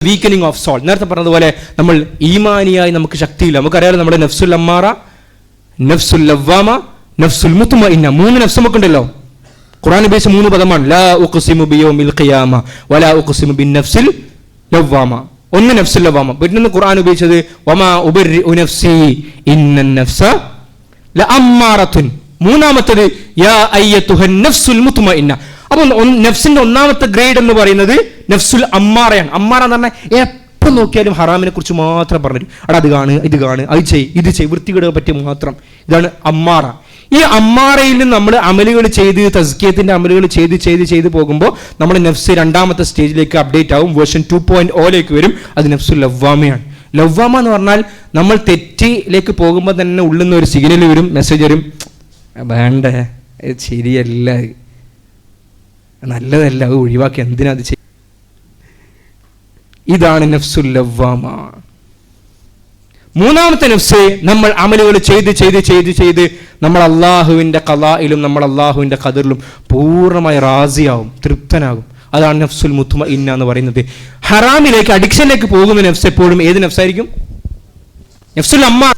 Weakening of soul. നേരത്തെ പറഞ്ഞതുപോലെ നമ്മൾ ഈമാനിയായി നമുക്ക് ശക്തിയില്ല. നമുക്കറിയാലോ നമ്മുടെ നഫ്സുൽ അമ്മാറ, നഫ്സുൽ ലവ്വാമ, നഫ്സുൽ മുത്മഇന്ന, 3 നഫ്സ് നമുക്ക് ഉണ്ടല്ലോ. ഖുർആൻ ഉപയോഗിച്ച 3 പദമാണ്. ലാ ഉഖ്സിമു ബിയൗമിൽ ഖിയാമ വലാ ഉഖ്സിമു ബിന്നഫ്സിൽ ലവ്വാമ. ഒന്ന് നഫ്സുൽ ലവ്വാമ. പിന്നെ ഖുർആൻ ഉപയോഗിച്ചത് വമാ ഉബർരിഉ നഫ്സി ഇന്നൻ നഫ്സ ലഅമ്മാറത്തുൻ. മൂന്നാമത്തേത് യാ അയ്യതുഹൻ നഫ്സുൽ മുത്മഇന്ന. അപ്പോൾ നഫ്സിന്റെ ഒന്നാമത്തെ ഗ്രേഡ് എന്ന് പറയുന്നത് നഫ്സുൽ അമ്മാറയാണ്. അമ്മാറ എന്ന് പറഞ്ഞാൽ എപ്പോൾ നോക്കിയാലും ഹറാമിനെ കുറിച്ച് മാത്രം പറഞ്ഞു. അവിടെ അത് കാണുക, ഇത് കാണുക, അത് ചെയ്യ്, ഇത് ചെയ്യ്, വൃത്തികേടുകളെ പറ്റി മാത്രം. ഇതാണ് അമ്മാറ. ഈ അമ്മാറയിൽ നിന്ന് നമ്മൾ അമലുകൾ ചെയ്ത് തസ്കിയത്തിന്റെ അമലുകൾ ചെയ്ത് പോകുമ്പോൾ നമ്മുടെ നഫ്സ് രണ്ടാമത്തെ സ്റ്റേജിലേക്ക് അപ്ഡേറ്റ് ആവും. വേർഷൻ 2.0 വരും. അത് നഫ്സുൽ ലവ്വാമയാണ്. ലവ്വാമ എന്ന് പറഞ്ഞാൽ നമ്മൾ തെറ്റിലേക്ക് പോകുമ്പോൾ തന്നെ ഉള്ളുന്ന ഒരു സിഗ്നൽ വരും, മെസ്സേജ് വരും, വേണ്ടേ, ശരിയല്ല, നല്ലതല്ല, അത് ഒഴിവാക്കി, എന്തിനാ അത് ചെയ്യും. ഇതാണ് നഫ്സുൽ ലവ്വാമ. മൂന്നാമത്തെ നഫ്സ് നമ്മൾ അമലുകൾ ചെയ്ത് നമ്മൾ അള്ളാഹുവിന്റെ ഖളായിലും നമ്മൾ അള്ളാഹുവിന്റെ ഖദറിലും പൂർണ്ണമായി റാസിയാവും, തൃപ്തനാകും. അതാണ് നഫ്സുൽ മുത്മഇന്ന എന്ന് പറയുന്നത്. ഹറാമിലേക്ക്, അഡിക്ഷനിലേക്ക് പോകുന്ന നഫ്സ് എപ്പോഴും ഏത് നഫ്സായിരിക്കും? നഫ്സുൽ അമ്മാറ.